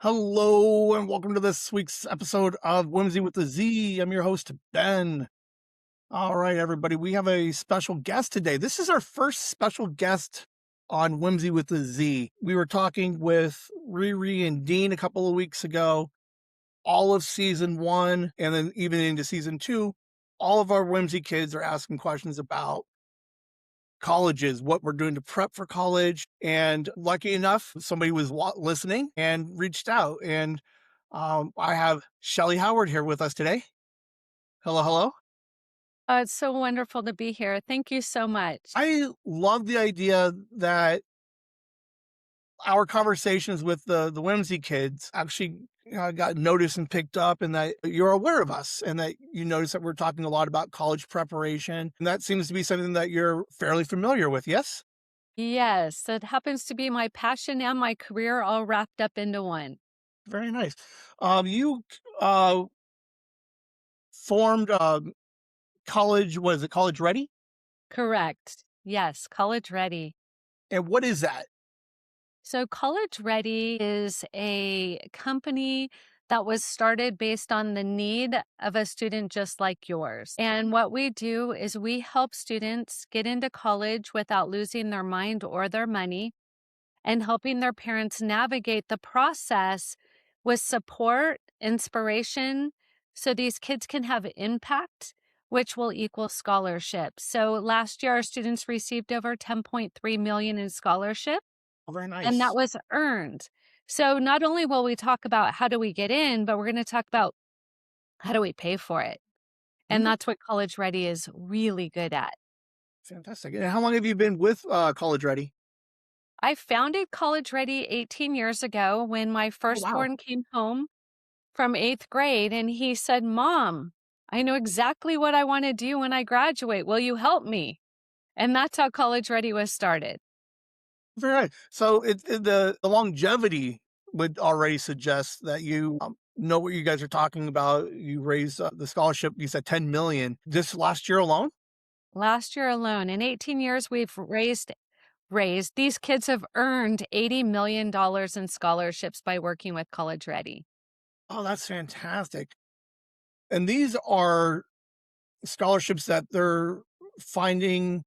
Hello and welcome to this week's episode of Whimsy with a Z. I'm your host, Ben. All right, everybody, we have a special guest today. This is our first special guest on Whimsy with a Z. We were talking with Riri and Dean a couple of weeks ago, all of season 1, and then even into season 2. All of our Whimsy kids are asking questions about colleges, what we're doing to prep for college. And lucky enough, somebody was listening and reached out. And I have Shellee Howard here with us today. Hello, hello. It's so wonderful to be here. Thank you so much. I love the idea that our conversations with the Whimsy kids actually got noticed and picked up, and that you're aware of us and that you notice that we're talking a lot about college preparation. And that seems to be something that you're fairly familiar with, yes? Yes, it happens to be my passion and my career all wrapped up into one. Very nice. You formed college, what is it, College Ready? Correct. Yes, college ready. And what is that? So, College Ready is a company that was started based on the need of a student just like yours. And what we do is we help students get into college without losing their mind or their money, and helping their parents navigate the process with support, inspiration, so these kids can have impact, which will equal scholarship. So last year, our students received over 10.3 million in scholarship, Oh, very and that nice. was earned. So not only will we talk about how do we get in, but we're going to talk about how do we pay for it. And Mhm. that's what College Ready is really good at. Fantastic. And how long have you been with College Ready? I founded College Ready 18 years ago when my Oh, wow. firstborn came home from 8th grade, and he said, "Mom, I know exactly what I want to do when I graduate. Will you help me?" And that's how College Ready was started. Very nice. So the longevity would already suggest that you know what you guys are talking about. You raised the scholarship, you said 10 million this last year alone? Last year alone, in 18 years, we've raised these kids have earned $80 million in scholarships by working with College Ready. Oh, that's fantastic. And these are scholarships that they're finding.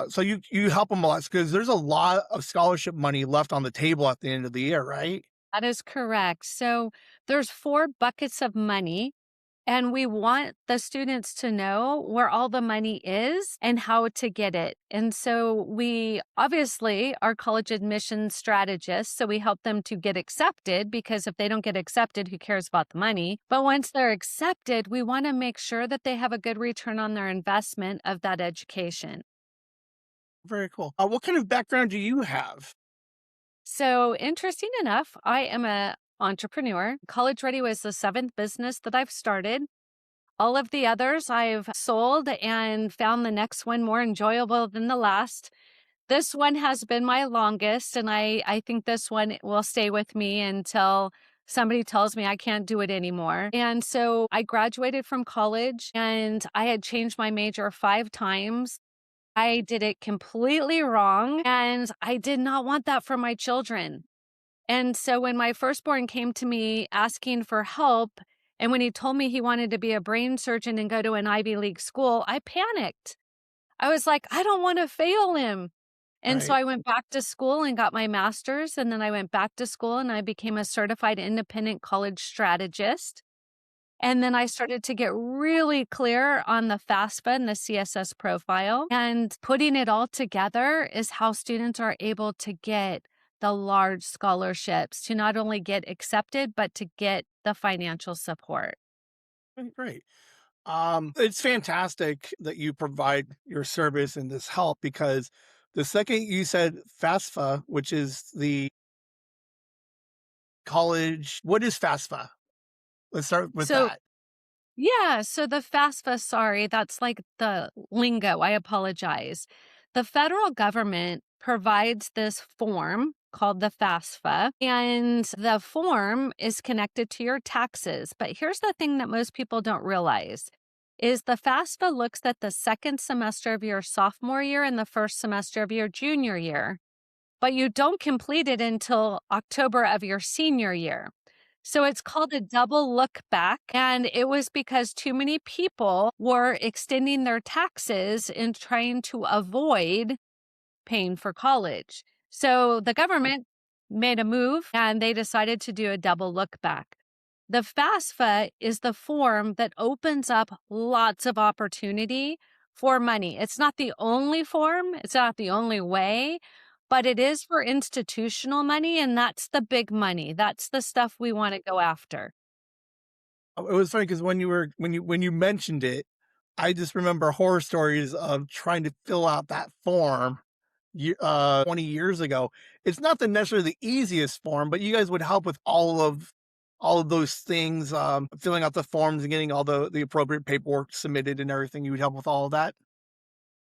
So you help them a lot because there's a lot of scholarship money left on the table at the end of the year, right? That is correct. So there's 4 buckets of money. And we want the students to know where all the money is and how to get it. And so we obviously are college admissions strategists. So we help them to get accepted, because if they don't get accepted, who cares about the money? But once they're accepted, we want to make sure that they have a good return on their investment of that education. Very cool. What kind of background do you have? So interesting enough, I am a entrepreneur. College Ready was the 7th business that I've started. All of the others I've sold and found the next one more enjoyable than the last. This one has been my longest, and I think this one will stay with me until somebody tells me I can't do it anymore. And so I graduated from college and I had changed my major 5 times. I did it completely wrong, and I did not want that for my children. And so when my firstborn came to me asking for help, and when he told me he wanted to be a brain surgeon and go to an Ivy League school, I panicked. I was like, I don't want to fail him. And so Right. I went back to school and got my master's. And then I went back to school and I became a certified independent college strategist. And then I started to get really clear on the FAFSA and the CSS profile. And putting it all together is how students are able to get the large scholarships, to not only get accepted, but to get the financial support. Great. It's fantastic that you provide your service and this help because the second you said FAFSA, which is the college, what is FAFSA? Let's start with So, that. yeah, so the FAFSA, sorry, that's like the lingo. I apologize. The federal government provides this form called the FAFSA, and the form is connected to your taxes. But here's the thing that most people don't realize is the FAFSA looks at the second semester of your sophomore year and the first semester of your junior year. but you don't complete it until October of your senior year. So it's called a double look back. And it was because too many people were extending their taxes and trying to avoid paying for college. So the government made a move and they decided to do a double look back. The FAFSA is the form that opens up lots of opportunity for money. It's not the only form, it's not the only way, but it is for institutional money. And that's the big money. That's the stuff we want to go after. It was funny because when you mentioned it, I just remember horror stories of trying to fill out that form 20 years ago. It's not the necessarily the easiest form, but you guys would help with all of those things, filling out the forms and getting all the appropriate paperwork submitted and everything. You would help with all of that.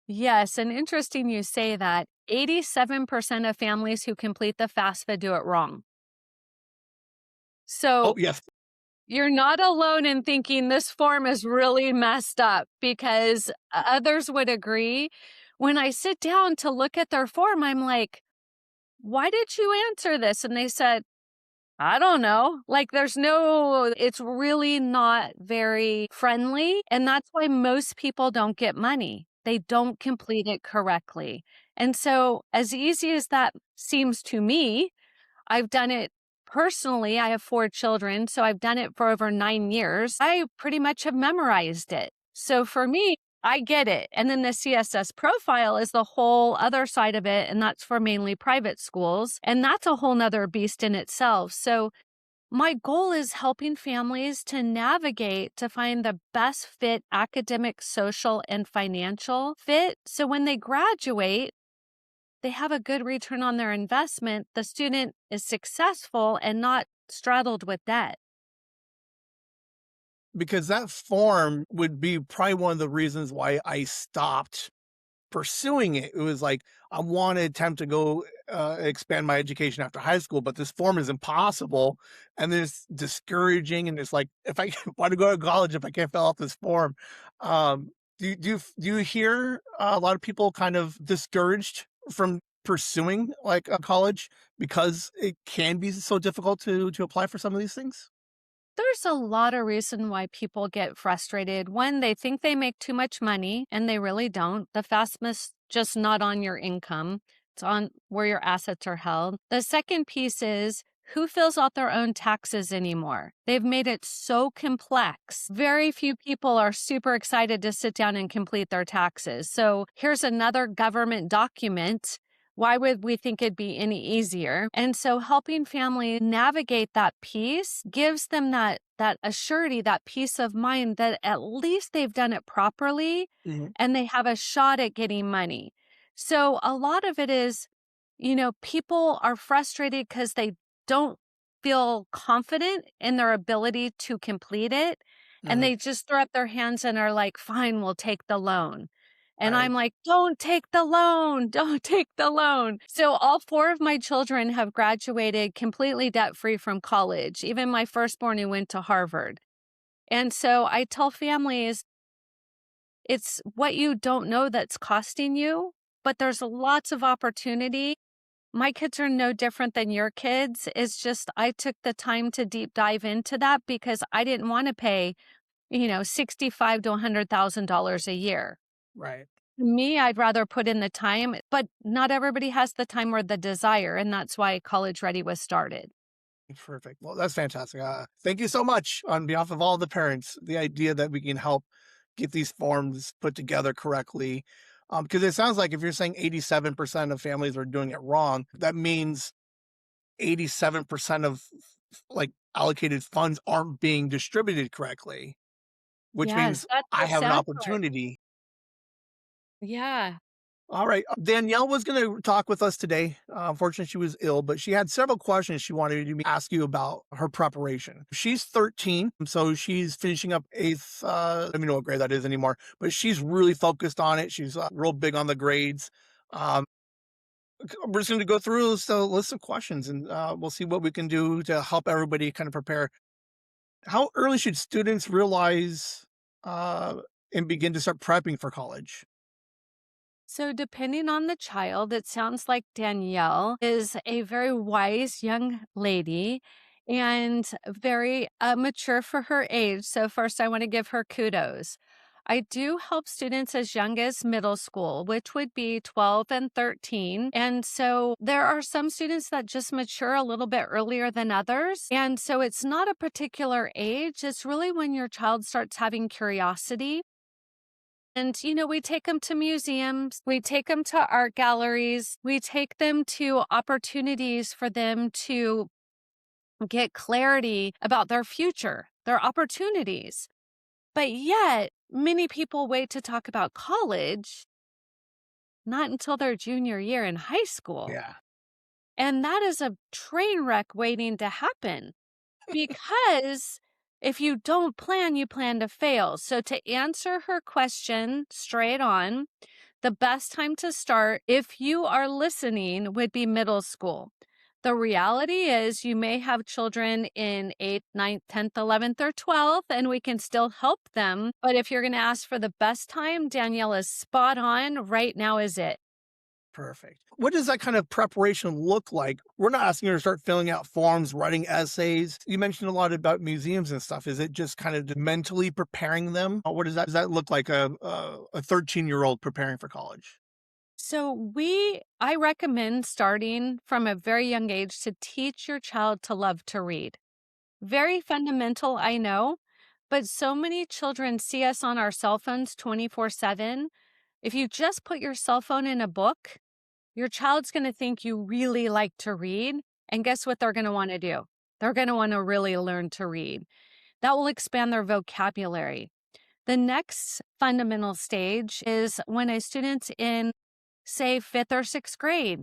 Yes, and interesting you say that. 87% of families who complete the FAFSA do it wrong. Oh So yes. you're not alone in thinking this form is really messed up because others would agree. When I sit down to look at their form, I'm like, why did you answer this? And they said, I don't know. Like, it's really not very friendly. And that's why most people don't get money. They don't complete it correctly. And so, as easy as that seems to me, I've done it personally. I have 4 children, so I've done it for over 9 years. I pretty much have memorized it. So for me, I get it. And then the CSS profile is the whole other side of it, and that's for mainly private schools. And that's a whole nother beast in itself. So my goal is helping families to navigate to find the best fit academic, social, and financial fit. So when they graduate, they have a good return on their investment. The student is successful and not straddled with debt. Because that form would be probably one of the reasons why I stopped pursuing it. It was like I want to attempt to go expand my education after high school, but this form is impossible, and then it's discouraging. And it's like if I want to go to college, if I can't fill out this form, do you hear a lot of people kind of discouraged from pursuing like a college because it can be so difficult to apply for some of these things? There's a lot of reason why people get frustrated. One, they think they make too much money and they really don't. The FAFSA's just not on your income. It's on where your assets are held. The second piece is who fills out their own taxes anymore? They've made it so complex. Very few people are super excited to sit down and complete their taxes. So here's another government document. Why would we think it'd be any easier? And so helping families navigate that piece gives them that assurity, that peace of mind that at least they've done it properly Mhm. and they have a shot at getting money. So a lot of it is, people are frustrated because they don't feel confident in their ability to complete it. And Mhm. they just throw up their hands and are like, fine, we'll take the loan. And Right. I'm like, don't take the loan. Don't take the loan. So all 4 of my children have graduated completely debt free from college. Even my firstborn who went to Harvard. And so I tell families, it's what you don't know that's costing you, but there's lots of opportunity. My kids are no different than your kids. It's just I took the time to deep dive into that because I didn't want to pay, 65 to $100,000 a year. Right. Me, I'd rather put in the time, but not everybody has the time or the desire, and that's why College Ready was started. Perfect. Well, that's fantastic. Thank you so much on behalf of all the parents. The idea that we can help get these forms put together correctly. Because it sounds like if you're saying 87% of families are doing it wrong, that means 87% of like allocated funds aren't being distributed correctly, which Yes, means that's I the have an sad part. opportunity. Yeah. All right. Danielle was going to talk with us today. Unfortunately, she was ill, but she had several questions she wanted to ask you about her preparation. She's 13, so she's finishing up eighth. I don't even know what grade that is anymore, but she's really focused on it. She's real big on the grades. Um, we're just going to go through a list of questions and we'll see what we can do to help everybody kind of prepare. How early should students realize uh, and begin to start prepping for college? So, depending on the child, it sounds like Danielle is a very wise young lady and very mature for her age. So, first, I want to give her kudos. I do help students as young as middle school, which would be 12 and 13. And so there are some students that just mature a little bit earlier than others. And so it's not a particular age, it's really when your child starts having curiosity. And, we take them to museums, we take them to art galleries, we take them to opportunities for them to get clarity about their future, their opportunities. But yet, many people wait to talk about college not until their junior year in high school. Yeah. And that is a train wreck waiting to happen because if you don't plan, you plan to fail. So, to answer her question straight on, the best time to start, if you are listening, would be middle school. The reality is, you may have children in 8th, 9th, 10th, 11th, or 12th, and we can still help them. But if you're going to ask for the best time, Danielle is spot on. Right now is it. Perfect. What does that kind of preparation look like? We're not asking her to start filling out forms, writing essays. You mentioned a lot about museums and stuff. Is it just kind of mentally preparing them? What does that look like a 13-year-old preparing for college? So I recommend starting from a very young age to teach your child to love to read. Very fundamental, I know, but so many children see us on our cell phones 24/7. If you just put your cell phone in a book, your child's going to think you really like to read. And guess what they're going to want to do? They're going to want to really learn to read. That will expand their vocabulary. The next fundamental stage is when a student's in, say, fifth or sixth grade,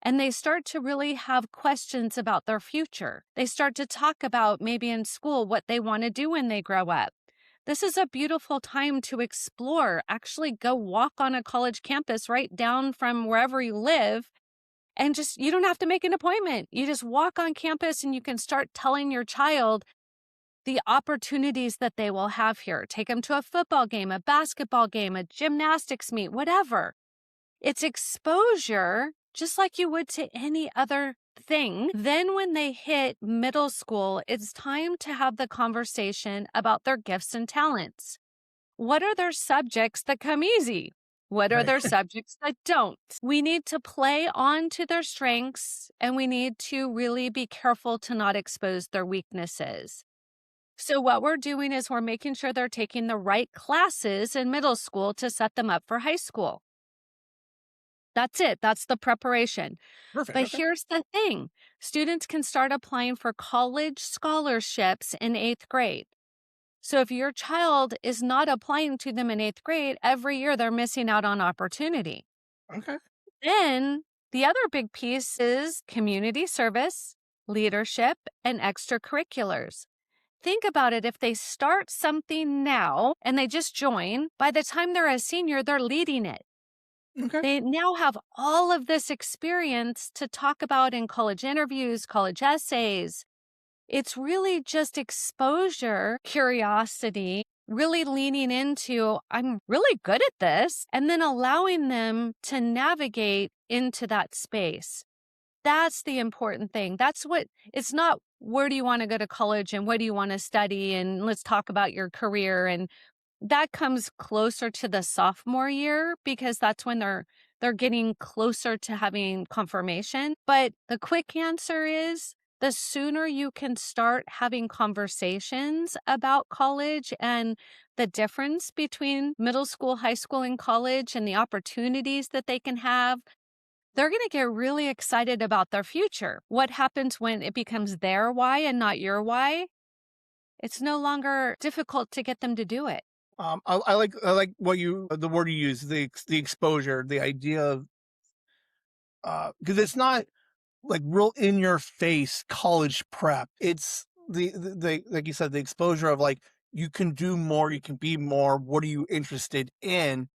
and they start to really have questions about their future. They start to talk about maybe in school what they want to do when they grow up. This is a beautiful time to explore. Actually, go walk on a college campus right down from wherever you live. And just, you don't have to make an appointment. You just walk on campus and you can start telling your child the opportunities that they will have here. Take them to a football game, a basketball game, a gymnastics meet, whatever. It's exposure, just like you would to any other thing. Then, when they hit middle school, it's time to have the conversation about their gifts and talents. What are their subjects that come easy? What are Right. their subjects that don't? We need to play on to their strengths, and we need to really be careful to not expose their weaknesses. So, what we're doing is we're making sure they're taking the right classes in middle school to set them up for high school. That's it. That's the preparation. Perfect. But Okay. here's the thing, students can start applying for college scholarships in eighth grade. So if your child is not applying to them in eighth grade, every year they're missing out on opportunity. Okay. Then the other big piece is community service, leadership, and extracurriculars. Think about it. If they start something now and they just join, by the time they're a senior, they're leading it. Okay. They now have all of this experience to talk about in college interviews, college essays. It's really just exposure, curiosity, really leaning into, I'm really good at this, and then allowing them to navigate into that space. That's the important thing. It's not where do you want to go to college and what do you want to study and let's talk about your career. And that comes closer to the sophomore year because that's when they're getting closer to having confirmation. But the quick answer is the sooner you can start having conversations about college and the difference between middle school, high school, and college and the opportunities that they can have, they're going to get really excited about their future. What happens when it becomes their why and not your why? It's no longer difficult to get them to do it. I like the word you use, the exposure, the idea of, because it's not like real in your face college prep. It's the like you said, the exposure of like you can do more, you can be more. What are you interested in?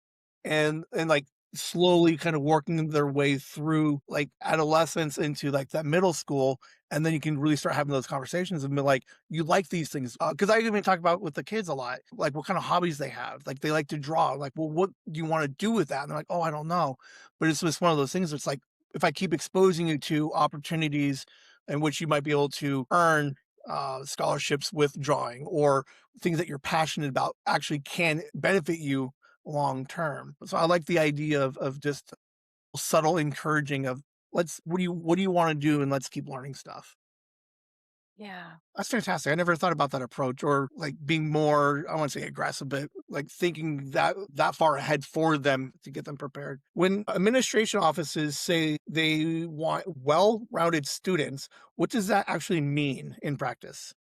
And like slowly kind of working their way through like adolescence into like that middle school. And then you can really start having those conversations and be like, you like these things. Cause I even talk about with the kids a lot, like what kind of hobbies they have. Like they like to draw. Like, well, what do you want to do with that? And they're like, oh, I don't know. But it's just one of those things. It's like, if I keep exposing you to opportunities in which you might be able to earn scholarships with drawing or things that you're passionate about actually can benefit you long term. So I like the idea of just subtle encouraging of let's what do you want to do and let's keep learning stuff. Yeah. That's fantastic. I never thought about that approach or like being more, I want to say aggressive, but like thinking that far ahead for them to get them prepared. When administration offices say they want well-rounded students, what does that actually mean in practice?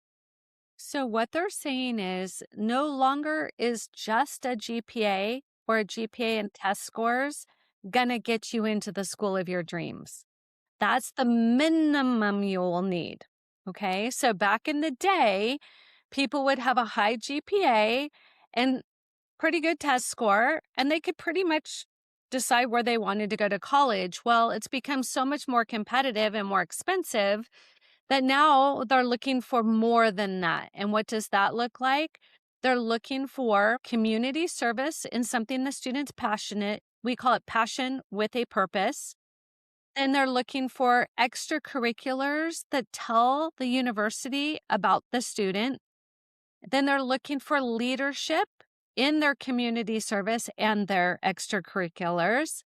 So, what they're saying is no longer is just a GPA or a GPA and test scores going to get you into the school of your dreams. That's the minimum you will need. Okay. So, back in the day, people would have a high GPA and pretty good test score, and they could pretty much decide where they wanted to go to college. Well, it's become so much more competitive and more expensive that now they're looking for more than that. And what does that look like? They're looking for community service in something the student's passionate. We call it passion with a purpose. And they're looking for extracurriculars that tell the university about the student. Then they're looking for leadership in their community service and their extracurriculars.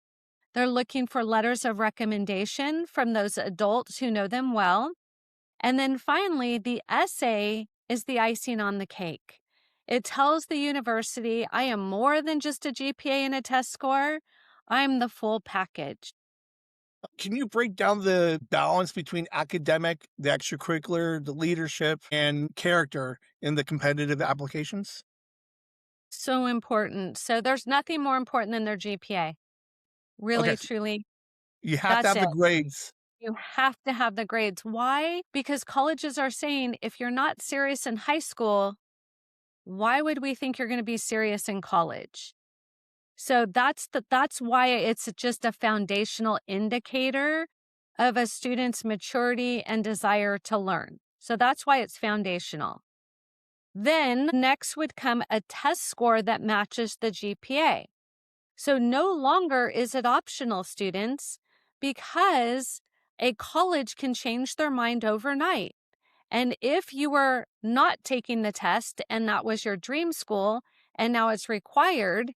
They're looking for letters of recommendation from those adults who know them well. And then finally, the essay is the icing on the cake. It tells the university, I am more than just a GPA and a test score. I'm the full package. Can you break down the balance between academic, the extracurricular, the leadership, and character in the competitive applications? So important. So there's nothing more important than their GPA. Okay, Really, truly, you have to that's have the it. grades. You have to have the grades. Why? Because colleges are saying if you're not serious in high school, why would we think you're going to be serious in college? So that's why it's just a foundational indicator of a student's maturity and desire to learn. So that's why it's foundational. Then next would come a test score that matches the GPA. So no longer is it optional, students, because a college can change their mind overnight. And if you were not taking the test and that was your dream school and now it's required,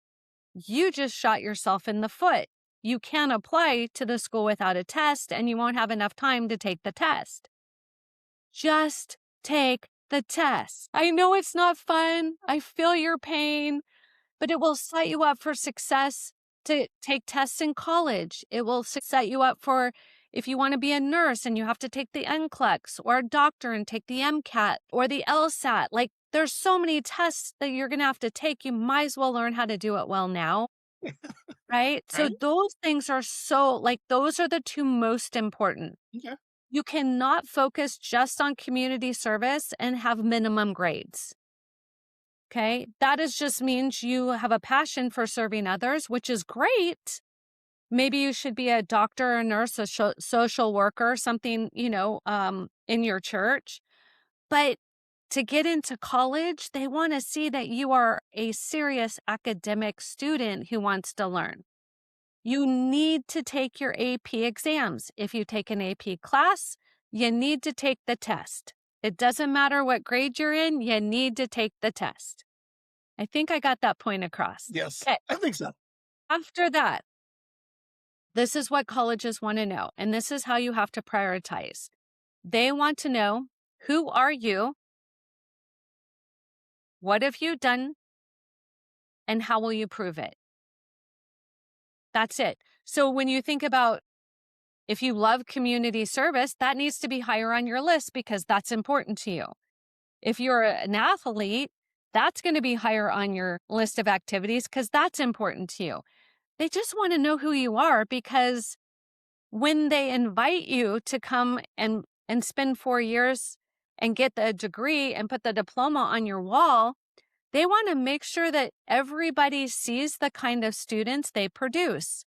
you just shot yourself in the foot. You can't apply to the school without a test and you won't have enough time to take the test. Just take the test. I know it's not fun. I feel your pain, but it will set you up for success to take tests in college. It will set you up for if you want to be a nurse and you have to take the NCLEX, or a doctor and take the MCAT or the LSAT. Like there's so many tests that you're going to have to take. You might as well learn how to do it well now. Right. So Right? those things are those are the two most important. Okay. You cannot focus just on community service and have minimum grades. Okay. That is just means you have a passion for serving others, which is great. Maybe you should be a doctor, a nurse, a social worker, something, in your church. But to get into college, they want to see that you are a serious academic student who wants to learn. You need to take your AP exams. If you take an AP class, you need to take the test. It doesn't matter what grade you're in, you need to take the test. I think I got that point across. Yes, Okay. I think so. After that, this is what colleges want to know, and this is how you have to prioritize. They want to know, who are you? What have you done? And how will you prove it? That's it. So when you think about if you love community service, that needs to be higher on your list because that's important to you. If you're an athlete, that's going to be higher on your list of activities because that's important to you. They just want to know who you are because when they invite you to come and spend 4 years and get the degree and put the diploma on your wall, they want to make sure that everybody sees the kind of students they produce.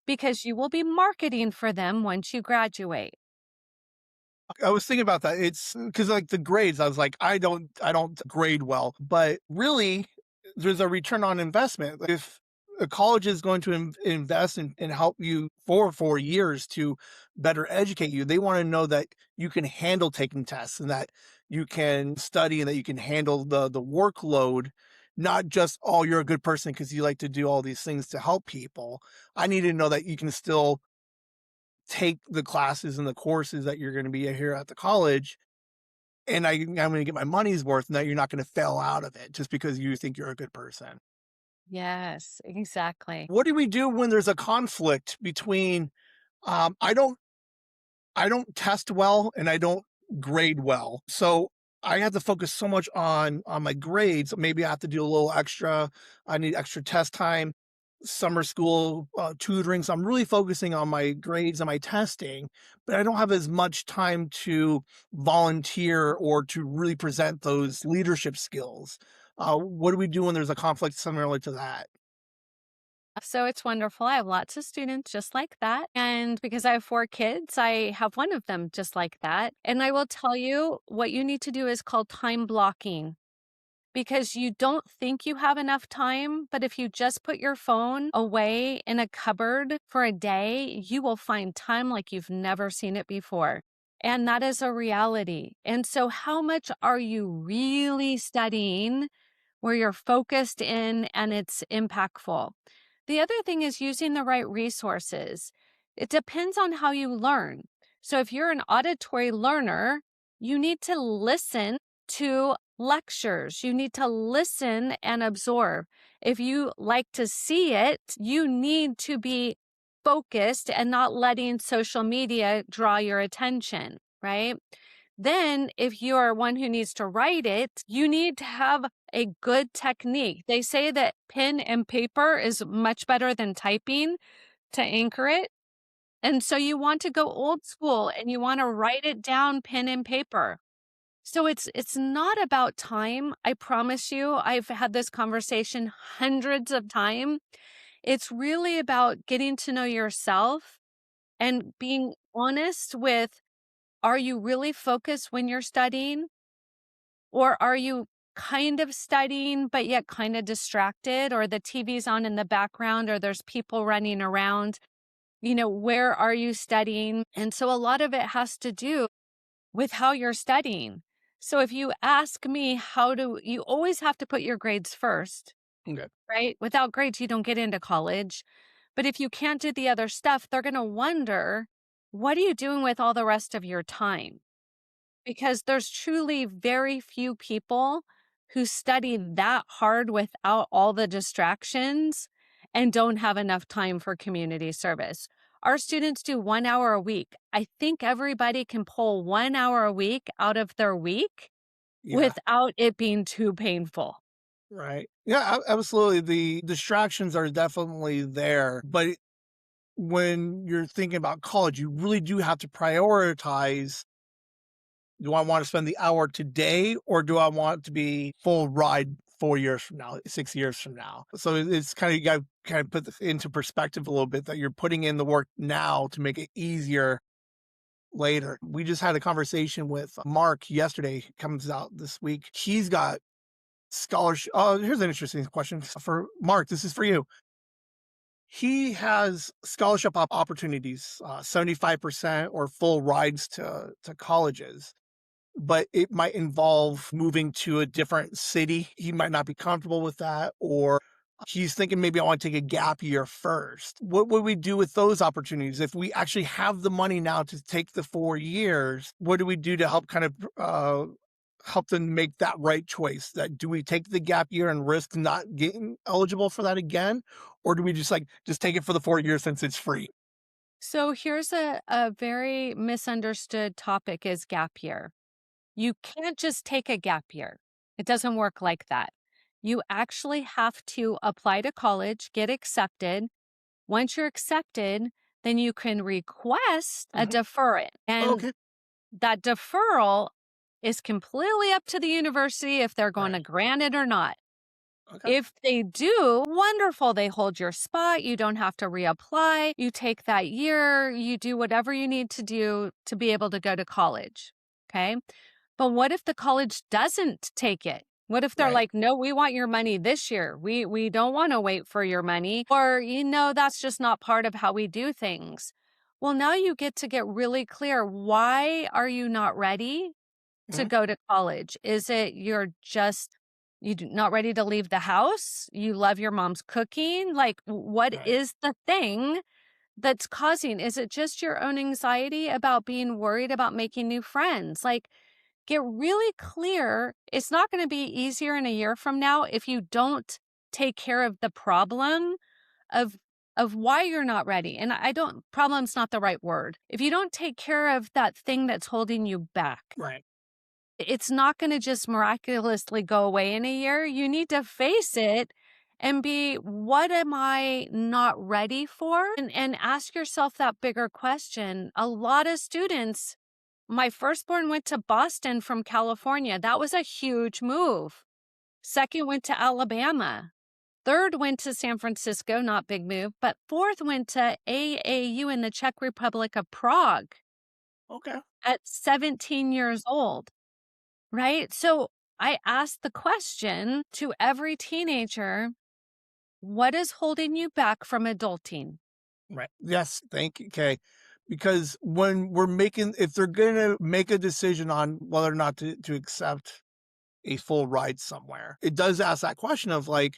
because you will be marketing for them once you graduate. I was thinking about that. It's because like the grades, I was like, I don't grade well, but really, there's a return on investment. If a college is going to invest and help you for 4 years to better educate you, they want to know that you can handle taking tests and that you can study and that you can handle the workload. Not just, oh, you're a good person because you like to do all these things to help people. I need to know that you can still take the classes and the courses that you're going to be here at the college, and I'm going to get my money's worth, and that you're not going to fail out of it just because you think you're a good person. Yes, exactly. What do we do when there's a conflict between um, I don't I don't test well and I don't grade well. So I have to focus so much on my grades. Maybe I have to do a little extra. I need extra test time, summer school tutoring. So I'm really focusing on my grades and my testing, but I don't have as much time to volunteer or to really present those leadership skills. What do we do when there's a conflict similar to that? So it's wonderful. I have lots of students just like that. And because I have 4 kids, I have one of them just like that. And I will tell you what you need to do is called time blocking, because you don't think you have enough time. But if you just put your phone away in a cupboard for a day, you will find time like you've never seen it before. And that is a reality. And so, how much are you really studying where you're focused in and it's impactful? The other thing is using the right resources. It depends on how you learn. So, if you're an auditory learner, you need to listen to lectures. You need to listen and absorb. If you like to see it, you need to be focused and not letting social media draw your attention, right? Then, if you are one who needs to write it, you need to have a good technique. They say that pen and paper is much better than typing to anchor it. And so you want to go old school and you want to write it down pen and paper. So it's not about time. I promise you, I've had this conversation hundreds of times. It's really about getting to know yourself and being honest with, are you really focused when you're studying? Or are you kind of studying, but yet kind of distracted, or the TV's on in the background, or there's people running around? Where are you studying? And so a lot of it has to do with how you're studying. So if you ask me, you always have to put your grades first, Okay. right? Without grades, you don't get into college. But if you can't do the other stuff, they're going to wonder, what are you doing with all the rest of your time? Because there's truly very few people who study that hard without all the distractions and don't have enough time for community service. Our students do 1 hour a week. I think everybody can pull 1 hour a week out of their week Yeah. without it being too painful. Right. Yeah, absolutely. The distractions are definitely there, but when you're thinking about college, you really do have to prioritize. Do I want to spend the hour today or do I want to be full ride 4 years from now, 6 years from now? So it's kind of, you got to kind of put this into perspective a little bit that you're putting in the work now to make it easier later. We just had a conversation with Mark yesterday, comes out this week. He's got scholarship. Oh, here's an interesting question for Mark. This is for you. He has scholarship opportunities, 75% or full rides to colleges, but it might involve moving to a different city. He might not be comfortable with that, or he's thinking maybe I want to take a gap year first. What would we do with those opportunities if we actually have the money now to take the 4 years? What do we do to help kind of help them make that right choice? That do we take the gap year and risk not getting eligible for that again, or do we just take it for the 4 years since it's free? So here's a very misunderstood topic is gap year. You can't just take a gap year. It doesn't work like that. You actually have to apply to college, get accepted. Once you're accepted, then you can request a Mhm. deferment. And Okay. that deferral is completely up to the university if they're going to Right. grant it or not. Okay. If they do, wonderful. They hold your spot. You don't have to reapply. You take that year, you do whatever you need to do to be able to go to college. Okay. But what if the college doesn't take it? What if they're Right. like, no, we want your money this year. We don't want to wait for your money. Or, that's just not part of how we do things. Well, now you get to get really clear. Why are you not ready to Mhm. go to college? Is it not ready to leave the house? You love your mom's cooking? Like, what Right. is the thing that's causing? Is it just your own anxiety about being worried about making new friends? Like, get really clear. It's not going to be easier in a year from now if you don't take care of the problem of why you're not ready. And I don't problem's not the right word. If you don't take care of that thing that's holding you back, Right. it's not going to just miraculously go away in a year. You need to face it and be, what am I not ready for? And ask yourself that bigger question. A lot of students, my firstborn went to Boston from California. That was a huge move. Second went to Alabama. Third went to San Francisco, not big move, but fourth went to AAU in the Czech Republic of Prague Okay. at 17 years old. Right? So I asked the question to every teenager, what is holding you back from adulting? Right. Yes. Thank you. Okay. Because when we're making, if they're going to make a decision on whether or not to accept a full ride somewhere, it does ask that question of like,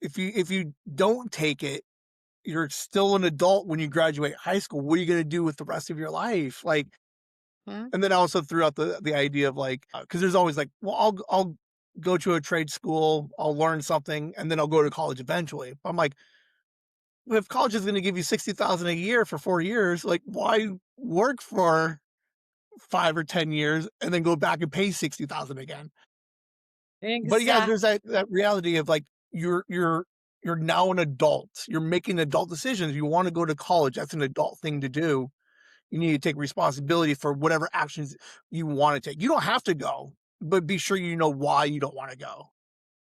if you don't take it, you're still an adult when you graduate high school. What are you going to do with the rest of your life? Like, Hmm? and then I also threw out the idea of like, because there's always like, well, I'll go to a trade school, I'll learn something, and then I'll go to college eventually. I'm like, if college is going to give you 60,000 a year for 4 years, like why work for 5 or 10 years and then go back and pay 60,000 again? But yeah, there's Exactly. that reality of like you're now an adult. You're making adult decisions. You want to go to college. That's an adult thing to do. You need to take responsibility for whatever actions you want to take. You don't have to go, but be sure you know why you don't want to go.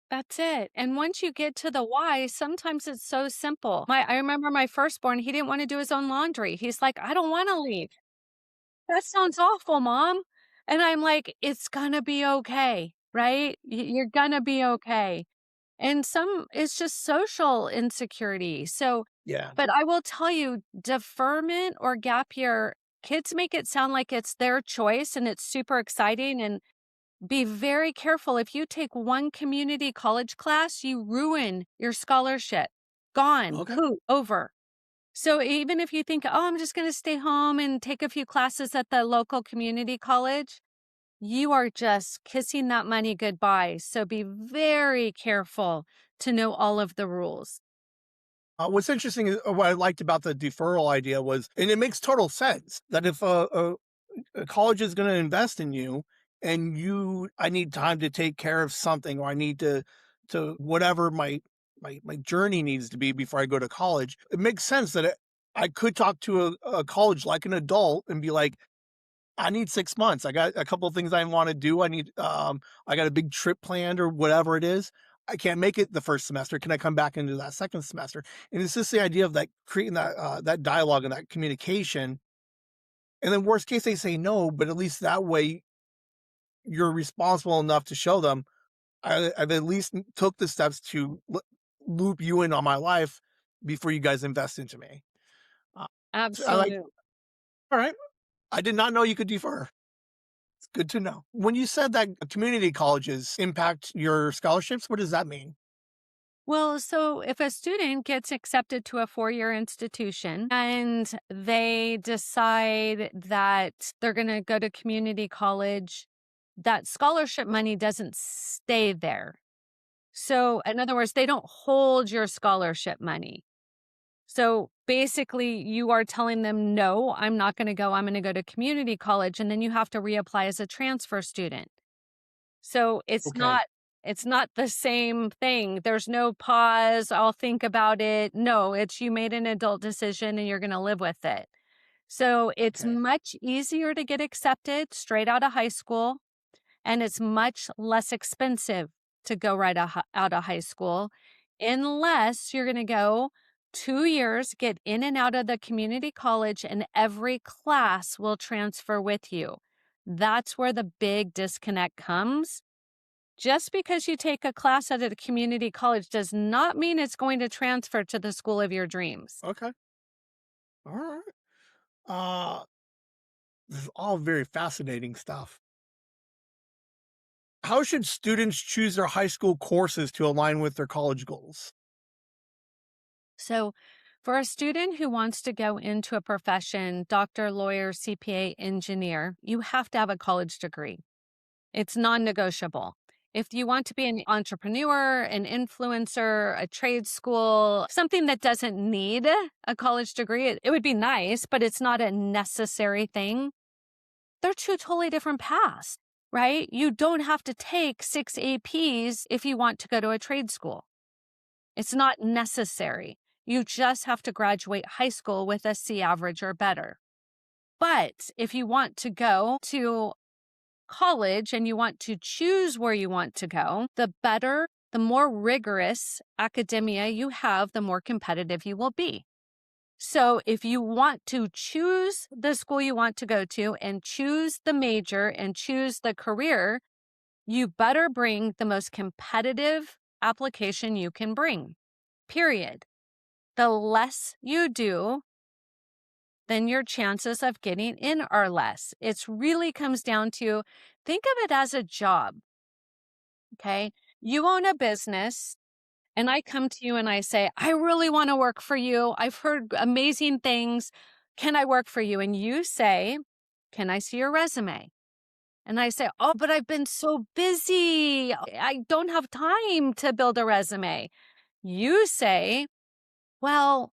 That's it. And once you get to the why, sometimes it's so simple. I remember my firstborn, he didn't want to do his own laundry. He's like, I don't want to leave. That sounds awful, mom. And I'm like, it's gonna be okay, right? You're gonna be okay. And it's just social insecurity. So, Yeah. but I will tell you, deferment or gap year, kids make it sound like it's their choice and it's super exciting. And be very careful. If you take one community college class, you ruin your scholarship. Gone, Okay. poof, over. So even if you think, oh, I'm just going to stay home and take a few classes at the local community college, you are just kissing that money goodbye. So be very careful to know all of the rules. What's interesting is what I liked about the deferral idea was, and it makes total sense that if a college is going to invest in you and I need time to take care of something, or I need to whatever my journey needs to be before I go to college, it makes sense that I could talk to a college like an adult and be like, I need 6 months. I got a couple of things I want to do. I got a big trip planned or whatever it is. I can't make it the first semester. Can I come back into that second semester? And it's just the idea of like creating that dialogue and that communication. And then worst case, they say no, but at least that way you're responsible enough to show them I've at least took the steps to loop you in on my life before you guys invest into me. Uh, so I like, Absolutely. all right, I did not know you could defer. It's good to know. When you said that community colleges impact your scholarships, what does that mean? Well, so if a student gets accepted to a 4-year institution and they decide that they're going to go to community college, that scholarship money doesn't stay there. So, in other words, they don't hold your scholarship money. So basically, you are telling them, no, I'm not going to go. I'm going to go to community college. And then you have to reapply as a transfer student. So Okay. it's not the same thing. There's no pause, I'll think about it. No, it's you made an adult decision and you're going to live with it. So it's Okay. much easier to get accepted straight out of high school and it's much less expensive. to go out of high school unless you're going to go 2 years, get in and out of the community college, and every class will transfer with you. That's where the big disconnect comes. Just because you take a class at a community college does not mean it's going to transfer to the school of your dreams. Okay. All right. Uh, this is all very fascinating stuff. How should students choose their high school courses to align with their college goals? So, for a student who wants to go into a profession, doctor, lawyer, CPA, engineer, you have to have a college degree. It's non negotiable. If you want to be an entrepreneur, an influencer, a trade school, something that doesn't need a college degree, it would be nice, but it's not a necessary thing. They're two totally different paths, right? You don't have to take 6 APs if you want to go to a trade school. It's not necessary. You just have to graduate high school with a C average or better. But if you want to go to college and you want to choose where you want to go, the better, the more rigorous academia you have, the more competitive you will be. So if you want to choose the school you want to go to and choose the major and choose the career, you better bring the most competitive application you can bring, period. The less you do, then your chances of getting in are less. It really comes down to, think of it as a job, okay? You own a business, and I come to you and I say, I really want to work for you. I've heard amazing things. Can I work for you? And you say, can I see your resume? And I say, oh, but I've been so busy. I don't have time to build a resume. You say, well,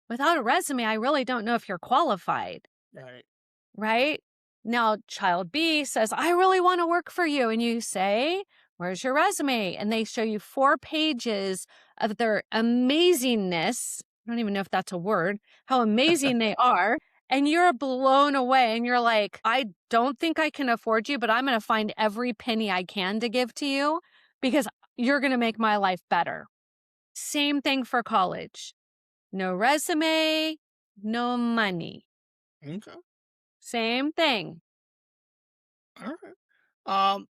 without a resume, I really don't know if you're qualified, Right. right? Now, child B says, I really want to work for you. And you say, where's your resume? And they show you 4 pages of their amazingness. I don't even know if that's a word, how amazing they are. And you're blown away. And you're like, I don't think I can afford you, but I'm going to find every penny I can to give to you because you're going to make my life better. Same thing for college. No resume, no money. Okay. Same thing. All right.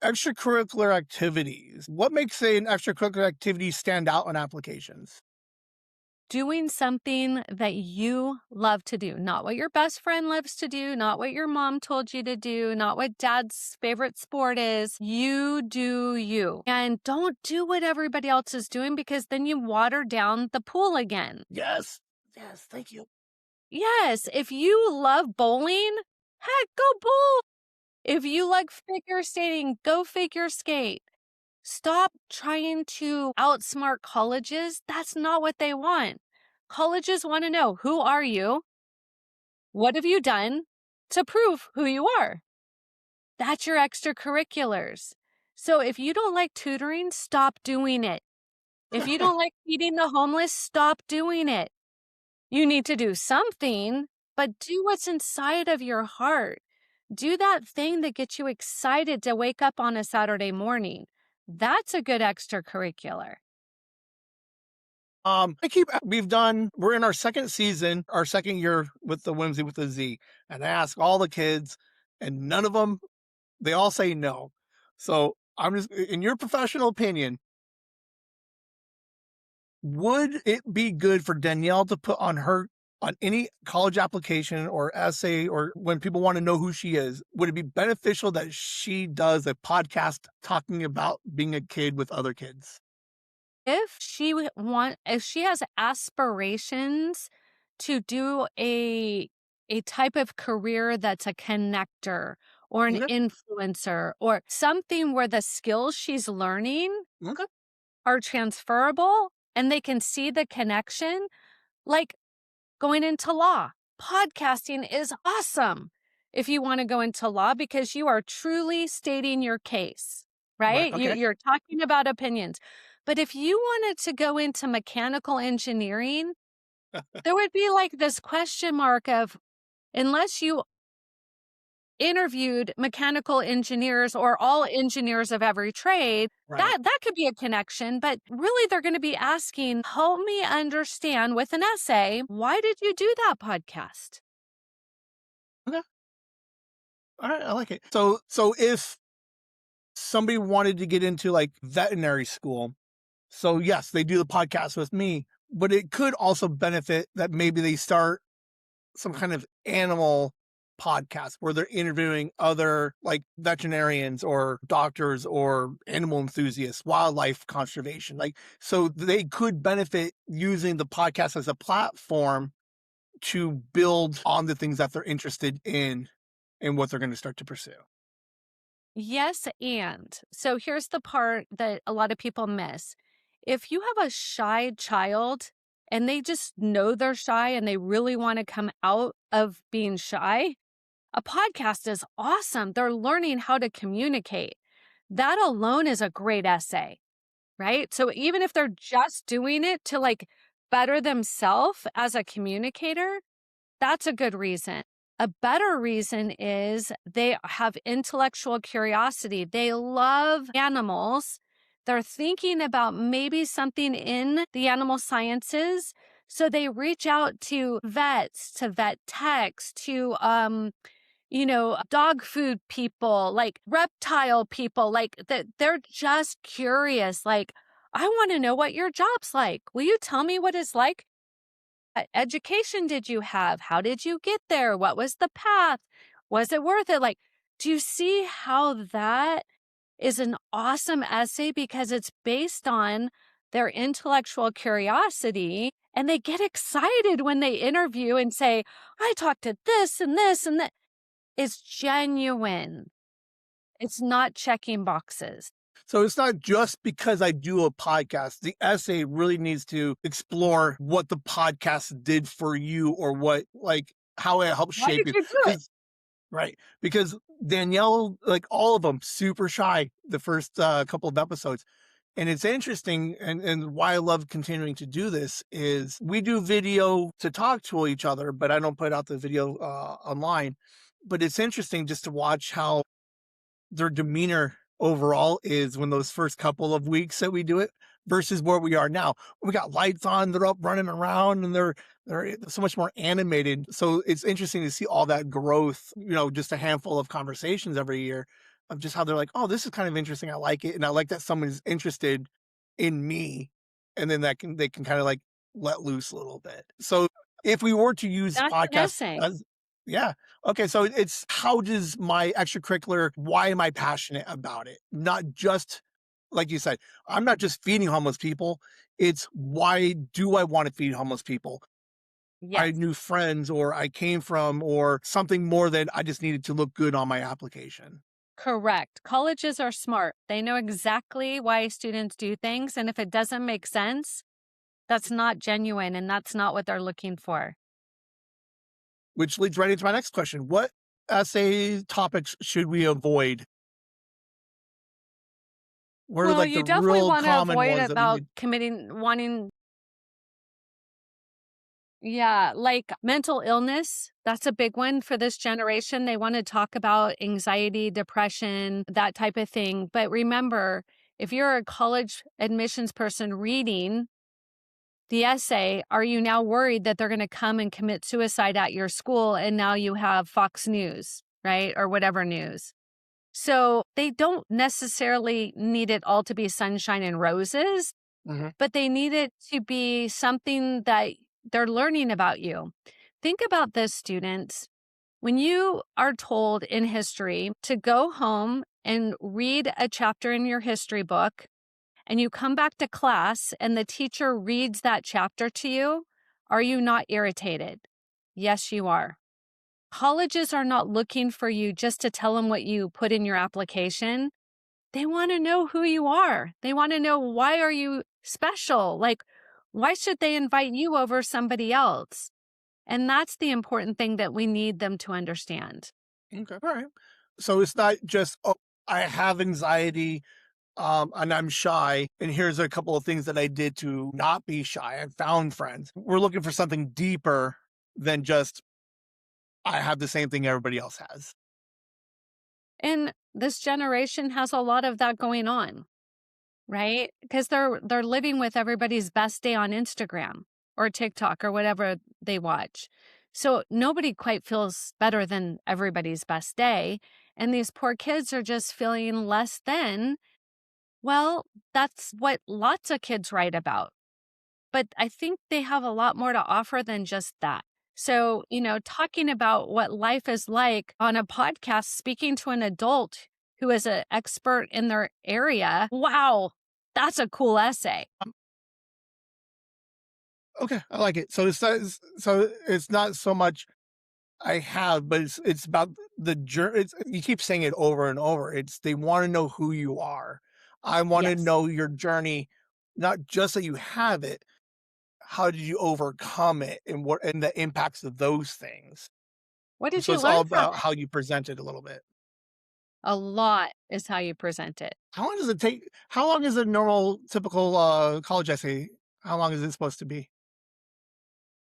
Extracurricular activities. What makes an extracurricular activity stand out on applications? Doing something that you love to do, not what your best friend loves to do, not what your mom told you to do, not what dad's favorite sport is. You do you. And don't do what everybody else is doing because then you water down the pool again. Yes. Yes. Thank you. Yes, if you love bowling, heck, go bowl. If you like figure skating, go figure skate. Stop trying to outsmart colleges. That's not what they want. Colleges want to know, who are you? What have you done to prove who you are? That's your extracurriculars. So if you don't like tutoring, stop doing it. If you don't like feeding the homeless, stop doing it. You need to do something, but do what's inside of your heart. Do that thing that gets you excited to wake up on a Saturday morning. That's a good extracurricular. We're in our second season, our second year with the Whimsy with the Z. And I ask all the kids, and none of them, they all say no. So I'm just, in your professional opinion, would it be good for Danielle to put on any college application or essay, or when people want to know who she is, would it be beneficial that she does a podcast talking about being a kid with other kids? If she has aspirations to do a type of career that's a connector or an Okay. influencer or something where the skills she's learning Okay. are transferable and they can see the connection, like going into law. Podcasting is awesome if you want to go into law because you are truly stating your case, Right. right? Okay. You're talking about opinions. But if you wanted to go into mechanical engineering, there would be like this question mark of, unless you interviewed mechanical engineers or all engineers of every trade, Right. that could be a connection. But really, they're going to be asking, help me understand with an essay, why did you do that podcast? Okay. All right. I like it. So if somebody wanted to get into like veterinary school, so yes, they do the podcast with me, but it could also benefit that maybe they start some kind of animal podcast where they're interviewing other like veterinarians or doctors or animal enthusiasts, wildlife conservation. Like, so they could benefit using the podcast as a platform to build on the things that they're interested in and what they're going to start to pursue. Yes, and so here's the part that a lot of people miss. If you have a shy child and they just know they're shy and they really want to come out of being shy, a podcast is awesome. They're learning how to communicate. That alone is a great essay, right? So even if they're just doing it to like better themselves as a communicator, that's a good reason. A better reason is they have intellectual curiosity. They love animals. They're thinking about maybe something in the animal sciences. So they reach out to vets, to vet techs, to dog food people, like reptile people, like that they're just curious. Like, I want to know what your job's like. Will you tell me what it's like? Education did you have? How did you get there? What was the path? Was it worth it? Like, do you see how that is an awesome essay because it's based on their intellectual curiosity and they get excited when they interview and say, I talked to this and this and that. It's genuine. It's not checking boxes. So it's not just because I do a podcast. The essay really needs to explore what the podcast did for you or what, like, how it helped Why shape did you. you do it? Because, right. Because Danielle, like all of them, super shy the first couple of episodes. And it's interesting. And why I love continuing to do this is we do video to talk to each other, but I don't put out the video online. But it's interesting just to watch how their demeanor overall is when those first couple of weeks that we do it versus where we are now. We got lights on, they're up running around and they're so much more animated. So it's interesting to see all that growth, just a handful of conversations every year of just how they're like, oh, this is kind of interesting. I like it. And I like that someone is interested in me. And then they can kind of like let loose a little bit. So if we were to use That's an podcasts essay. as yeah. Okay, so it's how does my extracurricular why am I passionate about it? Not just like you said, I'm not just feeding homeless people. It's why do I want to feed homeless people? I Yes. knew friends or I came from or something more than I just needed to look good on my application. Correct. Colleges are smart. They know exactly why students do things. And if it doesn't make sense, that's not genuine and that's not what they're looking for. Which leads right into my next question. What essay topics should we avoid? What are Well, like you the definitely real want to common avoid ones that we about need? committing, wanting, yeah, like mental illness. That's a big one for this generation. They want to talk about anxiety, depression, that type of thing. But remember, if you're a college admissions person reading the essay, are you now worried that they're going to come and commit suicide at your school and now you have Fox News, right? Or whatever news. So they don't necessarily need it all to be sunshine and roses, Mhm. but they need it to be something that they're learning about you. Think about this, students. When you are told in history to go home and read a chapter in your history book, and you come back to class and the teacher reads that chapter to you, are you not irritated? Yes, you are. Colleges are not looking for you just to tell them what you put in your application. They want to know who you are. They want to know, why are you special? Like, why should they invite you over somebody else? And that's the important thing that we need them to understand. Okay. All right. So it's not just, oh, I have anxiety, and I'm shy, and here's a couple of things that I did to not be shy. I found friends. We're looking for something deeper than just I have the same thing everybody else has. And this generation has a lot of that going on, right? Because they're living with everybody's best day on Instagram or TikTok or whatever they watch. So nobody quite feels better than everybody's best day. And these poor kids are just feeling less than. Well, that's what lots of kids write about. But I think they have a lot more to offer than just that. So, talking about what life is like on a podcast, speaking to an adult who is an expert in their area, wow, that's a cool essay. Um, okay, I like it. So it's not so much I have, but it's about the journey. It's you keep saying it over and over. It's they wanna know who you are. I wanna Yes. know your journey, not just that you have it, how did you overcome it and what and the impacts of those things. What did So you it's all learn from about it? how you present it a little bit. A lot is how you present it. How long does it take how long is a normal typical, college essay? How long is it supposed to be?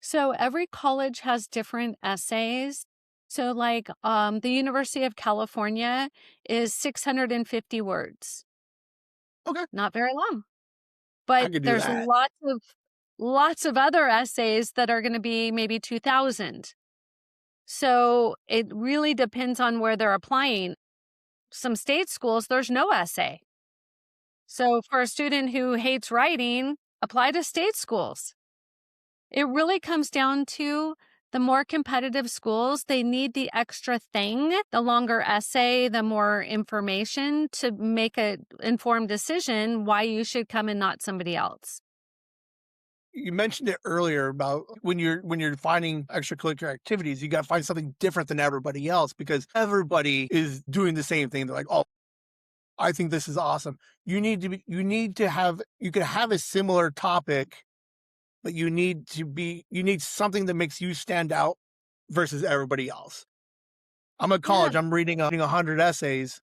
So every college has different essays. So, like, the University of California is 650 words, Okay, not very long. I But could do there's that. lots of other essays that are gonna be maybe 2,000. So, it really depends on where they're applying. Some state schools, there's no essay. So, for a student who hates writing, apply to state schools. It really comes down to the more competitive schools, they need the extra thing, the longer essay, the more information to make an informed decision why you should come and not somebody else. You mentioned it earlier about when you're finding extracurricular activities, you gotta find something different than everybody else because everybody is doing the same thing. They're like, "Oh, I think this is awesome." You need to have you could have a similar topic, but you need something that makes you stand out versus everybody else. I'm at Yeah, college, I'm reading 100 essays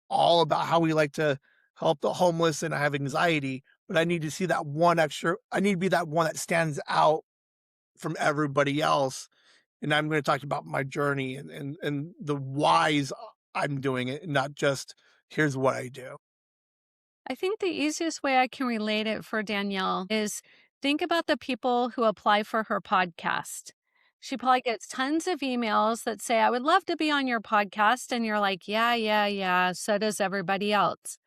all about how we like to help the homeless and I have anxiety, but I need to see that one extra I need to be that one that stands out from everybody else. And I'm going to talk about my journey and the whys I'm doing it, and not just here's what I do. I think the easiest way I can relate it for Danielle is think about the people who apply for her podcast. She probably gets tons of emails that say, I would love to be on your podcast. And you're like, yeah, yeah, yeah. So does everybody else.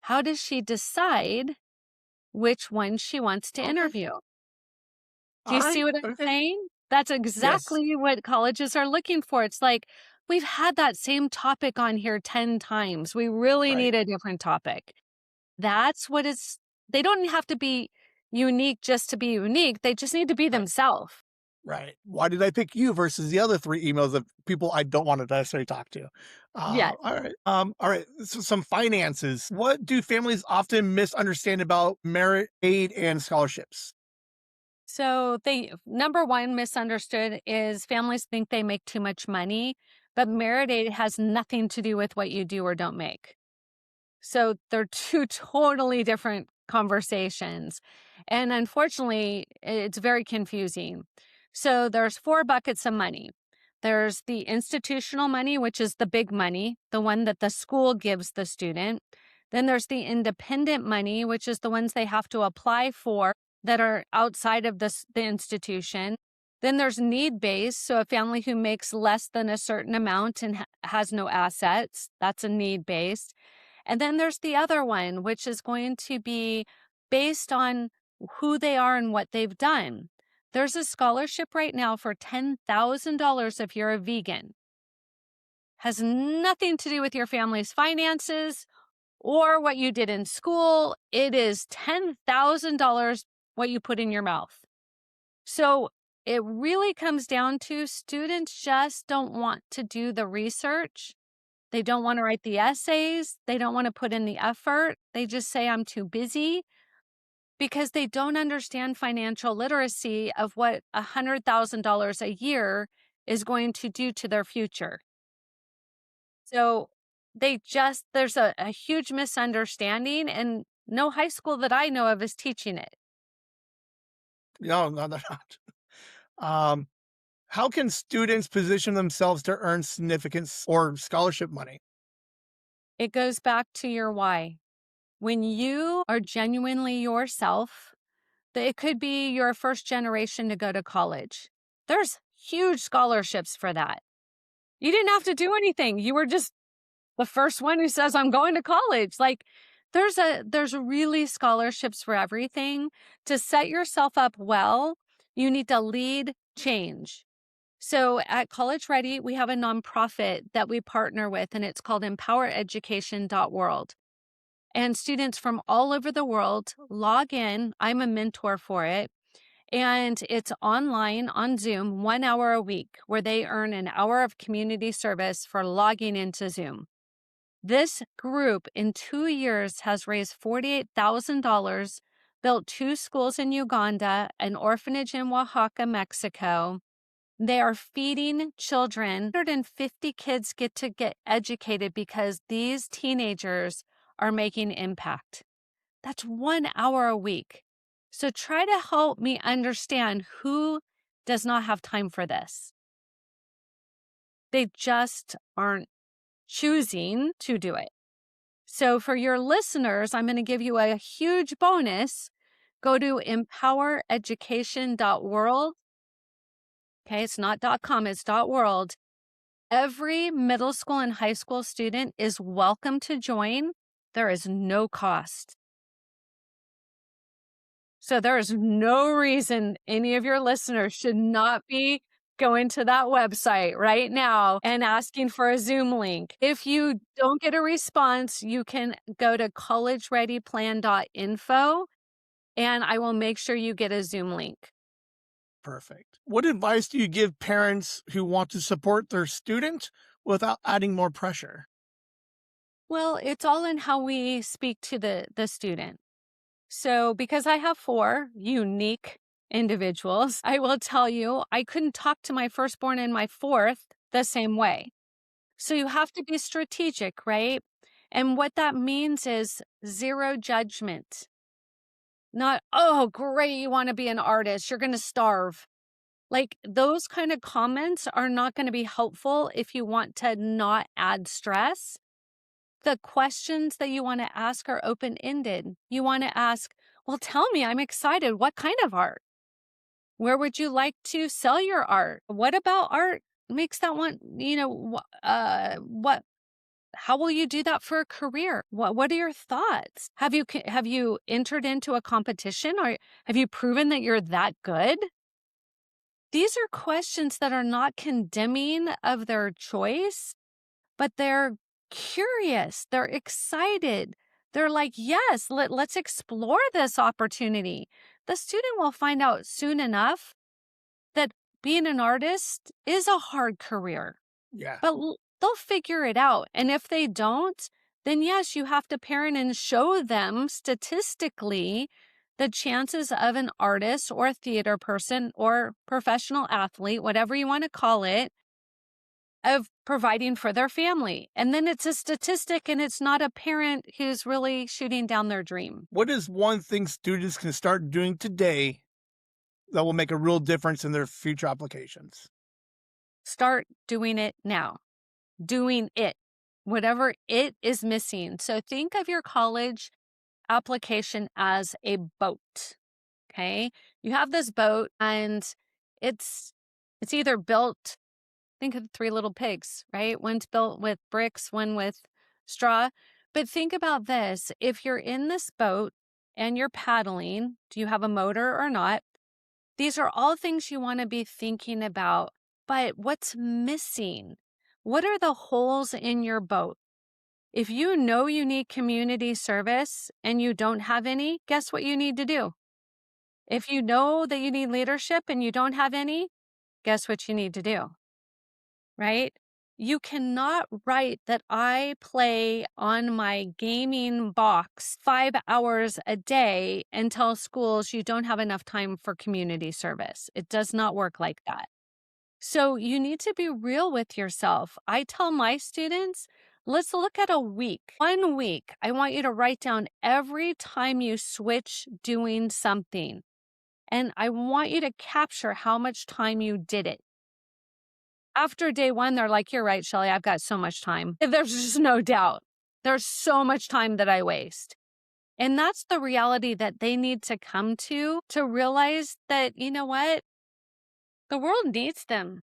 How does she decide which one she wants to Okay. interview? Do All you right. see what I'm Okay. saying? That's Yes. exactly what colleges are looking for. It's like, we've had that same topic on here 10 times. We really Right. need a different topic. That's what is they don't have to be unique just to be unique, they just need to be Right. themselves. Right. Why did I pick you versus the other three emails of people I don't want to necessarily talk to? Yes. All right. All right. So some finances. What do families often misunderstand about merit aid and scholarships? So they number 1 misunderstood is families think they make too much money, but merit aid has nothing to do with what you do or don't make. So they're 2 totally different conversations. And unfortunately, it's very confusing. So there's 4 buckets of money. There's the institutional money, which is the big money, the one that the school gives the student. Then there's the independent money, which is the ones they have to apply for that are outside of the institution. Then there's need based. So a family who makes less than a certain amount and has no assets, that's a need based. And then there's the other one, which is going to be based on who they are and what they've done. There's a scholarship right now for $10,000 if you're a vegan. Has nothing to do with your family's finances or what you did in school. It is $10,000 what you put in your mouth. So it really comes down to students just don't want to do the research. They don't want to write the essays. They don't want to put in the effort. They just say, I'm too busy because they don't understand financial literacy of what $100,000 a year is going to do to their future. So there's a huge misunderstanding, and no high school that I know of is teaching it. No, they're not. Um, how can students position themselves to earn significance or scholarship money? It goes back to your why. When you are genuinely yourself, it could be your first generation to go to college. There's huge scholarships for that. You didn't have to do anything. You were just the first one who says, I'm going to college. Like there's really scholarships for everything. To set yourself up well, you need to lead change. So at College Ready, we have a nonprofit that we partner with, and it's called empowereducation.world. And students from all over the world log in. I'm a mentor for it. And it's online on Zoom, 1 hour a week, where they earn an hour of community service for logging into Zoom. This group in 2 years has raised $48,000, built 2 schools in Uganda, an orphanage in Oaxaca, Mexico. They are feeding children. 150 kids get to get educated because these teenagers are making impact. That's 1 hour a week. So try to help me understand who does not have time for this. They just aren't choosing to do it. So for your listeners, I'm going to give you a huge bonus. Go to empowereducation.world. Okay, it's not .com, it's .world. Every middle school and high school student is welcome to join. There is no cost. So there is no reason any of your listeners should not be going to that website right now and asking for a Zoom link. If you don't get a response, you can go to collegereadyplan.info and I will make sure you get a Zoom link. Perfect. What advice do you give parents who want to support their student without adding more pressure? Well, it's all in how we speak to the student. So because I have 4 unique individuals, I will tell you, I couldn't talk to my firstborn and my 4th the same way. So you have to be strategic, right? And what that means is 0 judgment. Not, oh, great, you want to be an artist, you're going to starve. Like those kind of comments are not going to be helpful if you want to not add stress. The questions that you want to ask are open-ended. You want to ask, well, tell me, I'm excited. What kind of art? Where would you like to sell your art? What about art makes that one, how will you do that for a career? What are your thoughts? Have you entered into a competition, or have you proven that you're that good? These are questions that are not condemning of their choice, but they're curious. They're excited. They're like, yes, let's explore this opportunity. The student will find out soon enough that being an artist is a hard career, Yeah. but they'll figure it out. And if they don't, then yes, you have to parent and show them statistically the chances of an artist or a theater person or professional athlete, whatever you want to call it, of providing for their family. And then it's a statistic and it's not a parent who's really shooting down their dream. What is one thing students can start doing today that will make a real difference in their future applications? Start doing it now. Doing it, whatever it is missing. So think of your college application as a boat. Okay. You have this boat and it's either built, think of 3 little pigs, right? One's built with bricks, one with straw. But think about this. If you're in this boat and you're paddling, do you have a motor or not? These are all things you want to be thinking about. But what's missing? What are the holes in your boat? If you know you need community service and you don't have any, guess what you need to do? If you know that you need leadership and you don't have any, guess what you need to do? Right? You cannot write that I play on my gaming box 5 hours a day and tell schools you don't have enough time for community service. It does not work like that. So you need to be real with yourself. I tell my students, let's look at a week. 1 week, I want you to write down every time you switch doing something. And I want you to capture how much time you did it. After day 1, they're like, you're right, Shellee, I've got so much time. There's just no doubt. There's so much time that I waste. And that's the reality that they need to come to realize that, you know what? The world needs them.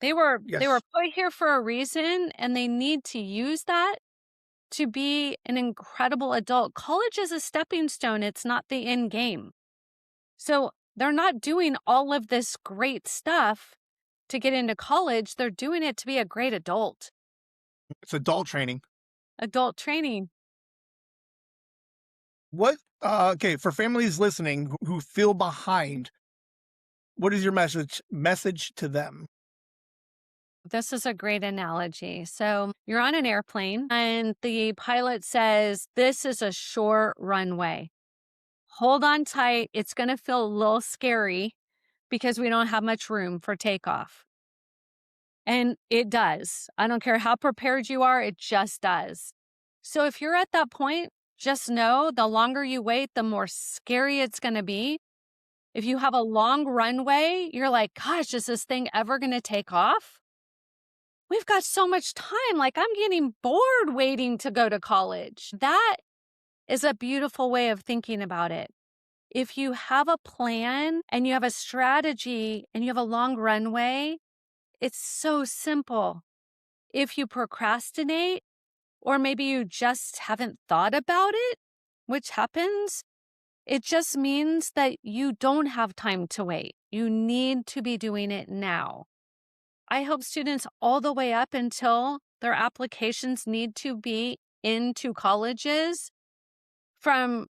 They were Yes, put here for a reason, and they need to use that to be an incredible adult. College is a stepping stone, it's not the end game. So they're not doing all of this great stuff to get into college, they're doing it to be a great adult. it's adult training. Adult training. What, okay, for families listening who feel behind, what is your message to them? This is a great analogy. So you're on an airplane, and the pilot says, "This is a short runway. Hold on tight. It's going to feel a little scary because we don't have much room for takeoff." And it does. I don't care how prepared you are, it just does. So if you're at that point, just know the longer you wait, the more scary it's going to be. If you have a long runway, you're like, gosh, is this thing ever going to take off? We've got so much time. Like, I'm getting bored waiting to go to college. That is a beautiful way of thinking about it. If you have a plan and you have a strategy and you have a long runway, it's so simple. If you procrastinate, or maybe you just haven't thought about it, which happens, it just means that you don't have time to wait. You need to be doing it now. I help students all the way up until their applications need to be into colleges from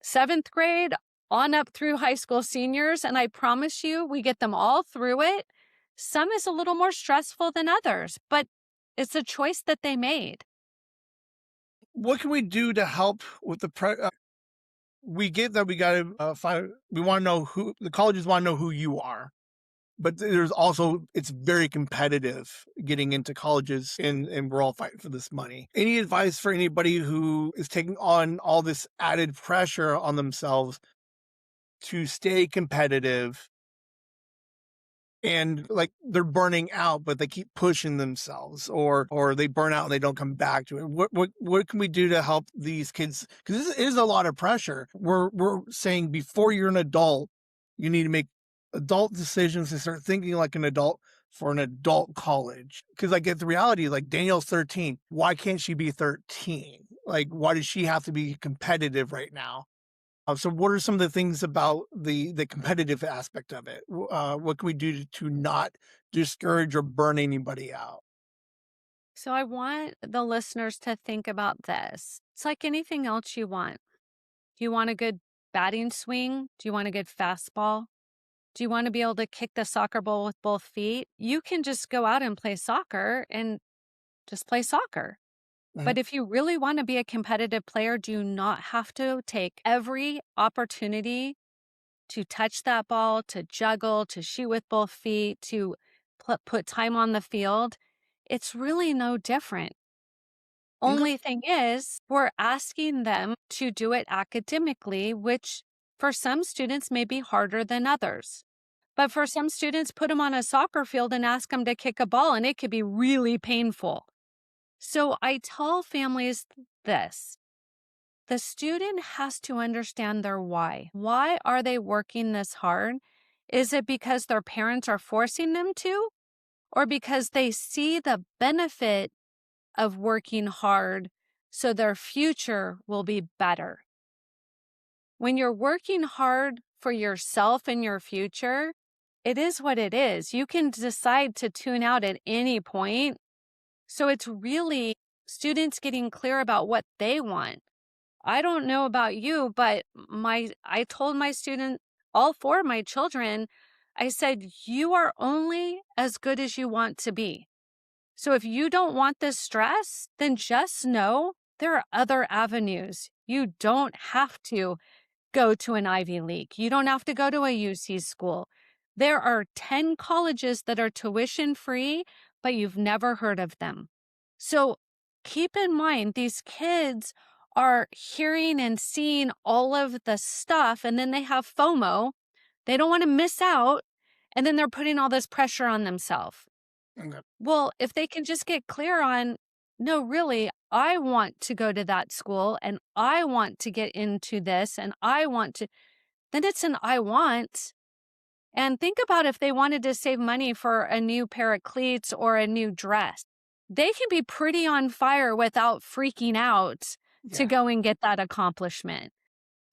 7th grade on up through high school seniors. And I promise you, we get them all through it. Some is a little more stressful than others, but it's a choice that they made. What can we do to help with we get that we got to find, we want to know who the colleges want to know who you are. But there's also, it's very competitive getting into colleges, and we're all fighting for this money. Any advice for anybody who is taking on all this added pressure on themselves to stay competitive, and like they're burning out, but they keep pushing themselves, or they burn out and they don't come back to it? What can we do to help these kids? Because this is a lot of pressure. We're saying before you're an adult, you need to make adult decisions and start thinking like an adult for an adult college. Because I get the reality, like Danielle's 13. Why can't she be 13? Like, why does she have to be competitive right now? So what are some of the things about the competitive aspect of it? What can we do to not discourage or burn anybody out? So I want the listeners to think about this. It's like anything else you want. Do you want a good batting swing? Do you want a good fastball? Do you want to be able to kick the soccer ball with both feet? You can just go out and play soccer and just play soccer. Mhm. But if you really want to be a competitive player, do you not have to take every opportunity to touch that ball, to juggle, to shoot with both feet, to put time on the field? It's really no different. Okay. Only thing is, we're asking them to do it academically, which for some students may be harder than others. But for some students, put them on a soccer field and ask them to kick a ball, and it could be really painful. So I tell families this: the student has to understand their why. Why are they working this hard? Is it because their parents are forcing them to, or because they see the benefit of working hard so their future will be better? When you're working hard for yourself and your future, it is what it is. You can decide to tune out at any point. So it's really students getting clear about what they want. I don't know about you, but I told my student, all four of my children, I said, you are only as good as you want to be. So if you don't want this stress, then just know there are other avenues. You don't have to go to an Ivy League. You don't have to go to a UC school. There are 10 colleges that are tuition free, but you've never heard of them. So keep in mind, these kids are hearing and seeing all of the stuff, and then they have FOMO. They don't want to miss out. And then they're putting all this pressure on themselves. Okay. Well, if they can just get clear on, no, really, I want to go to that school and I want to get into this and I want to, then it's an I want. And think about if they wanted to save money for a new pair of cleats or a new dress. They can be pretty on fire without freaking out to Yeah. go and get that accomplishment.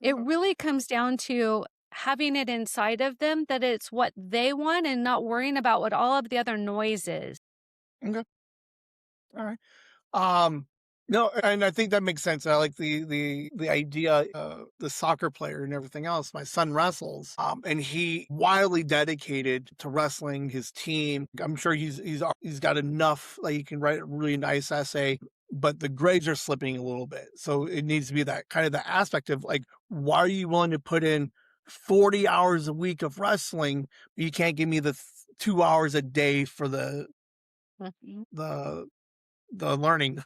It Okay. really comes down to having it inside of them that it's what they want and not worrying about what all of the other noise is. Okay. All right. Um, no, and I think that makes sense. I like the idea, the soccer player and everything else. My son wrestles, and he wildly dedicated to wrestling. His team. I'm sure he's got enough. Like he can write a really nice essay, but the grades are slipping a little bit. So it needs to be that kind of the aspect of like, why are you willing to put in 40 hours a week of wrestling? But you can't give me the 2 hours a day for Mhm. the the learning.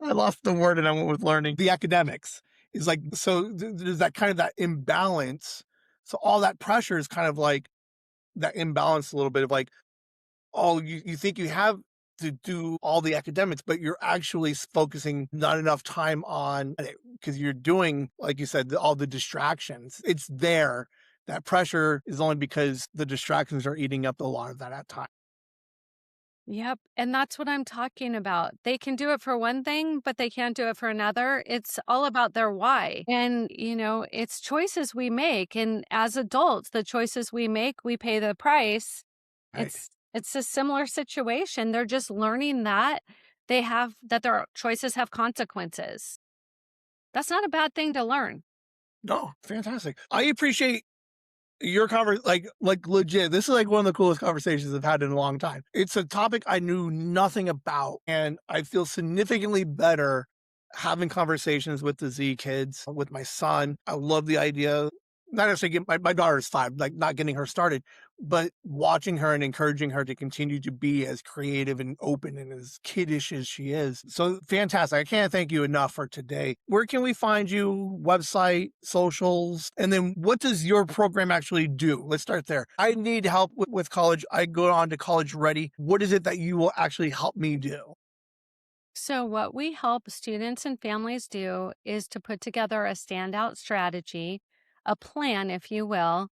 I lost the word and I went with learning. The academics is like, so there's that kind of that imbalance. So all that pressure is kind of like that imbalance a little bit of like, oh, you think you have to do all the academics, but you're actually focusing not enough time on it because you're doing, like you said, all the distractions. It's there. That pressure is only because the distractions are eating up a lot of that at time. Yep. And that's what I'm talking about. They can do it for one thing, but they can't do it for another. It's all about their why. And, it's choices we make. And as adults, the choices we make, we pay the price. Right. It's a similar situation. They're just learning that their choices have consequences. That's not a bad thing to learn. No, fantastic. I appreciate your like legit. This is like one of the coolest conversations I've had in a long time. It's a topic I knew nothing about, and I feel significantly better having conversations with the Z kids, with my son. I love the idea. Not necessarily get my daughter's 5, like not getting her started, but watching her and encouraging her to continue to be as creative and open and as kiddish as she is. So fantastic. I can't thank you enough for today. Where can we find you? Website, socials, and then what does your program actually do? Let's start there. I need help with college. I go on to College Ready. What is it that you will actually help me do? So, what we help students and families do is to put together a standout strategy, a plan, if you will,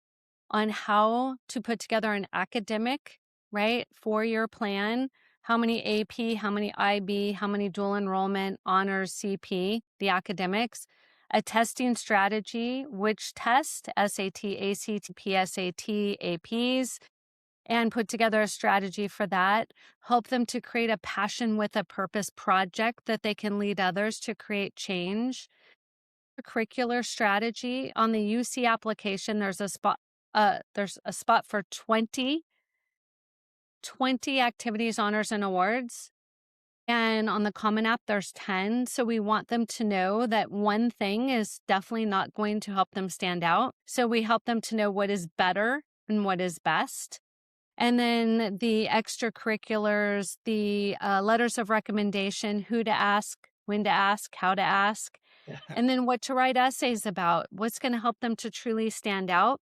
on how to put together an academic, right, 4-year plan. How many AP, how many IB, how many dual enrollment, honors, CP, the academics, a testing strategy, which test, SAT, ACT, PSAT, APs, and put together a strategy for that. Help them to create a passion with a purpose project that they can lead others to create change. Curricular strategy on the UC application, there's a spot for 20 activities, honors, and awards. And on the Common App, there's 10. So we want them to know that one thing is definitely not going to help them stand out. So we help them to know what is better and what is best. And then the extracurriculars, the letters of recommendation, who to ask, when to ask, how to ask, and then what to write essays about, what's going to help them to truly stand out.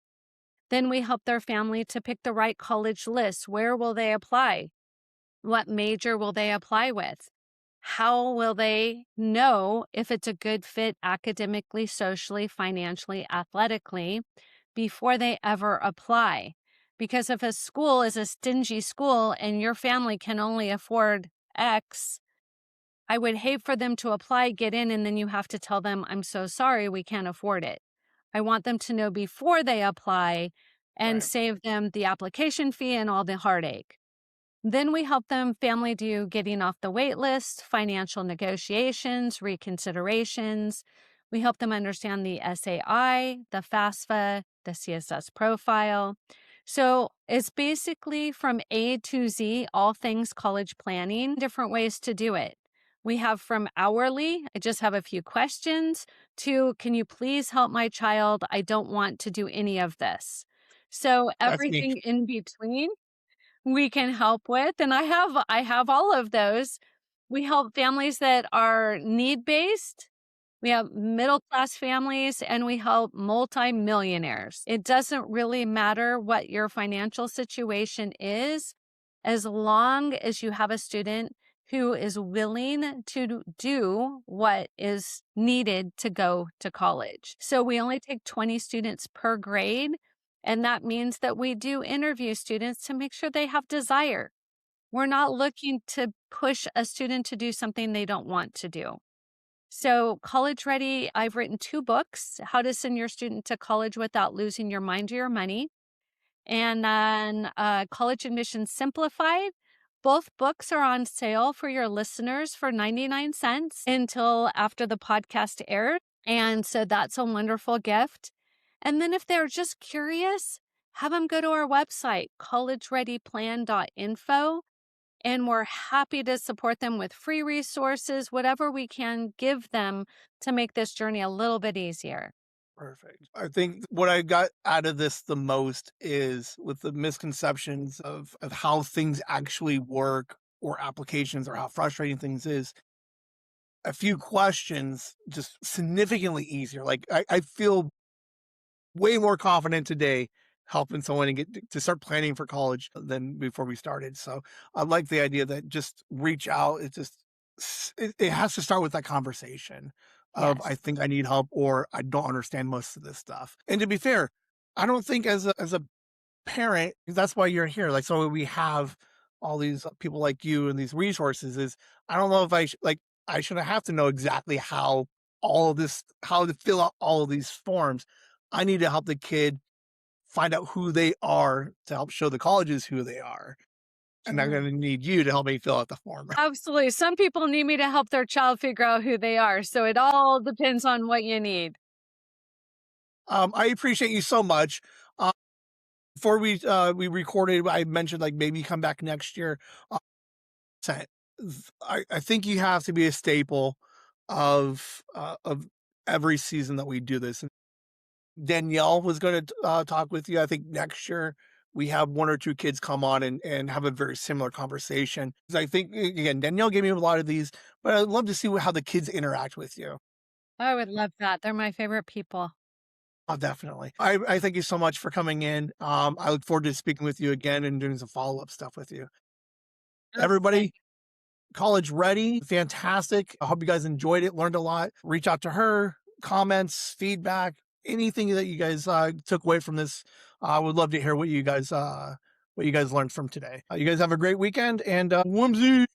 Then we help their family to pick the right college list. Where will they apply? What major will they apply with? How will they know if it's a good fit academically, socially, financially, athletically before they ever apply? Because if a school is a stingy school and your family can only afford X, I would hate for them to apply, get in, and then you have to tell them, I'm so sorry, we can't afford it. I want them to know before they apply and Right. save them the application fee and all the heartache. Then we help them family do getting off the wait list, financial negotiations, reconsiderations. We help them understand the SAI, the FAFSA, the CSS profile. So it's basically from A to Z, all things college planning, different ways to do it. We have from hourly, I just have a few questions, to can you please help my child? I don't want to do any of this. So That's me. everything in between we can help with, and I have all of those. We help families that are need-based, we have middle-class families, and we help multimillionaires. It doesn't really matter what your financial situation is, as long as you have a student who is willing to do what is needed to go to college. So we only take 20 students per grade. And that means that we do interview students to make sure they have desire. We're not looking to push a student to do something they don't want to do. So, College Ready, I've written 2 books: How to Send Your Student to College Without Losing Your Mind or Your Money, and then College Admissions Simplified. Both books are on sale for your listeners for 99 cents until after the podcast airs. And so that's a wonderful gift. And then if they're just curious, have them go to our website, collegereadyplan.info. And we're happy to support them with free resources, whatever we can give them to make this journey a little bit easier. Perfect. I think what I got out of this the most is with the misconceptions of how things actually work or applications or how frustrating things is. A few questions just significantly easier. Like I feel way more confident today helping someone and get to start planning for college than before we started. So I like the idea that just reach out. It has to start with that conversation of Yes. I think I need help or I don't understand most of this stuff. And to be fair, I don't think as a parent, that's why you're here. Like so we have all these people like you and these resources is I don't know if I shouldn't have to know exactly how to fill out all of these forms. I need to help the kid find out who they are to help show the colleges who they are. And I'm Sure. gonna need you to help me fill out the form. Absolutely. Some people need me to help their child figure out who they are. So it all depends on what you need. I appreciate you so much. Uh, before we recorded, I mentioned like maybe come back next year. So I think you have to be a staple of every season that we do this. Danielle was going to talk with you. I think next year we have 1 or 2 kids come on and have a very similar conversation. 'Cause I think again, Danielle gave me a lot of these, but I'd love to see how the kids interact with you. I would love that. They're my favorite people. Oh, definitely. I thank you so much for coming in. I look forward to speaking with you again and doing some follow up stuff with you. Okay. Everybody, College Ready, fantastic. I hope you guys enjoyed it, learned a lot. Reach out to her, comments, feedback, anything that you guys took away from this. I would love to hear what you guys learned from today. You guys have a great weekend and whimsy.